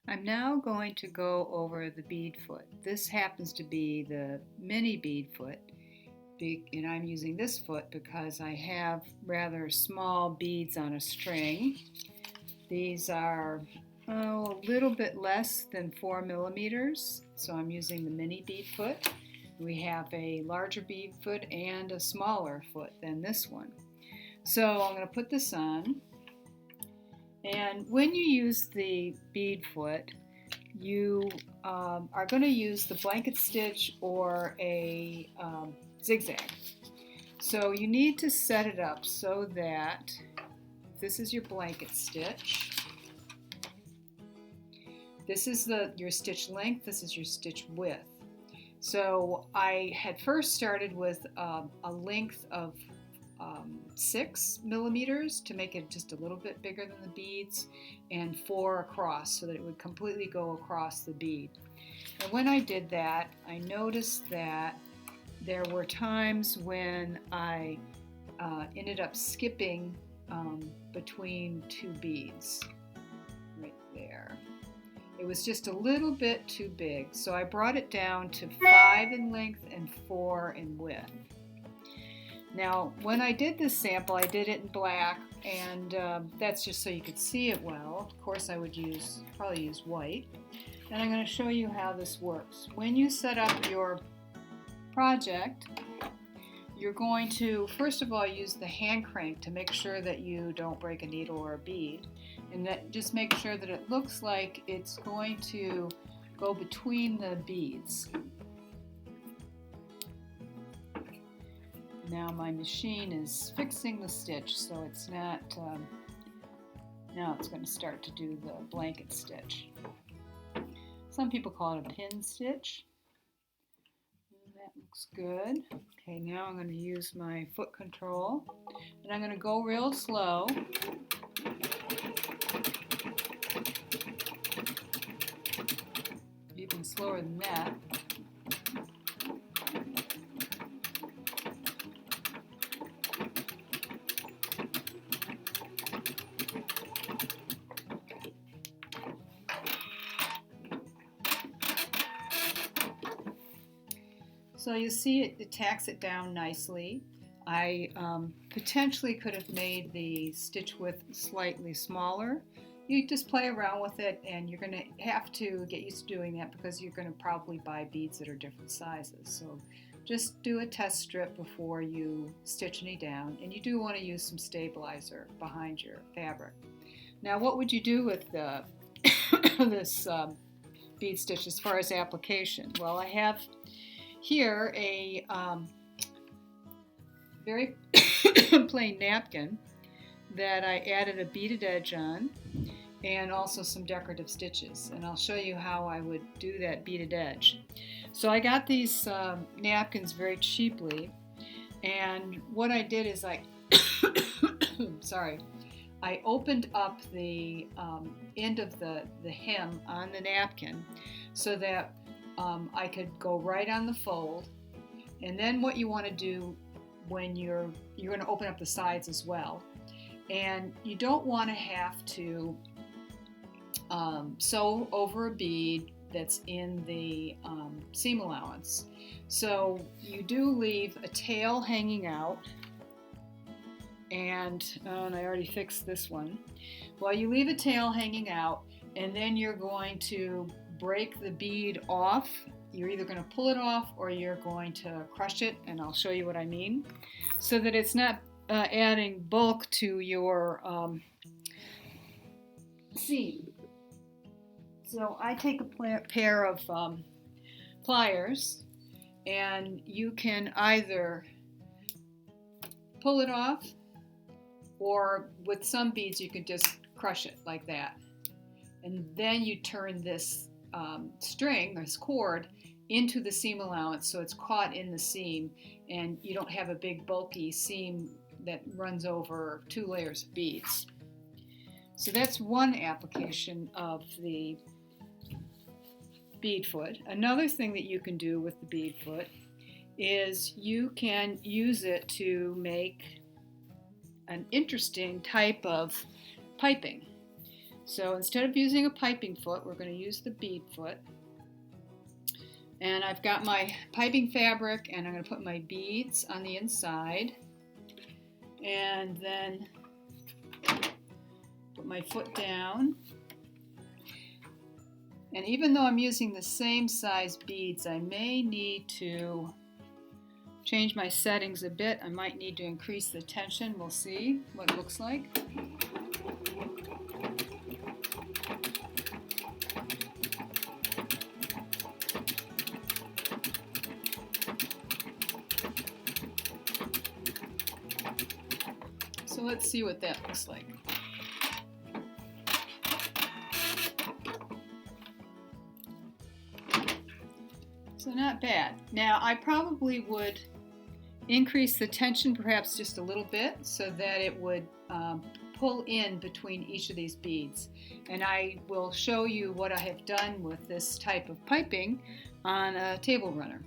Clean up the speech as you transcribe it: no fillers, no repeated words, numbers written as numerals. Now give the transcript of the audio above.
I'm now going to go over the bead foot. This happens to be the mini bead foot, and I'm using this foot because I have rather small beads on a string. These are a little bit less than 4 millimeters, so I'm using the mini bead foot. We have a larger bead foot and a smaller foot than this one. So I'm going to put this on. And when you use the bead foot, you are going to use the blanket stitch or a zigzag. So you need to set it up so that this is your blanket stitch. This is your stitch length, this is your stitch width. So I had first started with a length of 6 millimeters to make it just a little bit bigger than the beads, and 4 across so that it would completely go across the bead. And when I did that, I noticed that there were times when I ended up skipping between 2 beads right there. It was just a little bit too big, so I brought it down to 5 in length and 4 in width. Now, when I did this sample, I did it in black, and that's just so you could see it well. Of course, I would probably use white. And I'm going to show you how this works. When you set up your project, you're going to, first of all, use the hand crank to make sure that you don't break a needle or a bead. And that just make sure that it looks like it's going to go between the beads. Now my machine is fixing the stitch, so it's not, now it's going to start to do the blanket stitch. Some people call it a pin stitch. That looks good. Okay, now I'm going to use my foot control, and I'm going to go real slow. Even slower than that. So you see it tacks it down nicely. I potentially could have made the stitch width slightly smaller. You just play around with it, and you're going to have to get used to doing that because you're going to probably buy beads that are different sizes. So just do a test strip before you stitch any down, and you do want to use some stabilizer behind your fabric. Now, what would you do with this bead stitch as far as application? Well, I have here a very plain napkin that I added a beaded edge on, and also some decorative stitches, and I'll show you how I would do that beaded edge. So I got these napkins very cheaply, and what I did is I opened up the end of the hem on the napkin so that I could go right on the fold. And then what you want to do when you're going to open up the sides as well, and you don't want to have to sew over a bead that's in the seam allowance. So you do leave a tail hanging out, and I already fixed this one. Well, you leave a tail hanging out, and then you're going to break the bead off. You're either going to pull it off or you're going to crush it, and I'll show you what I mean, so that it's not adding bulk to your seam. So I take a pair of pliers, and you can either pull it off, or with some beads you can just crush it like that. And then you turn this string, this cord, into the seam allowance so it's caught in the seam, and you don't have a big bulky seam that runs over 2 layers of beads. So that's one application of the bead foot. Another thing that you can do with the bead foot is you can use it to make an interesting type of piping. So instead of using a piping foot, we're going to use the bead foot. And I've got my piping fabric, and I'm going to put my beads on the inside. And then put my foot down. And even though I'm using the same size beads, I may need to change my settings a bit. I might need to increase the tension. We'll see what it looks like. So let's see what that looks like. So not bad. Now I probably would increase the tension perhaps just a little bit so that it would pull in between each of these beads. And I will show you what I have done with this type of piping on a table runner.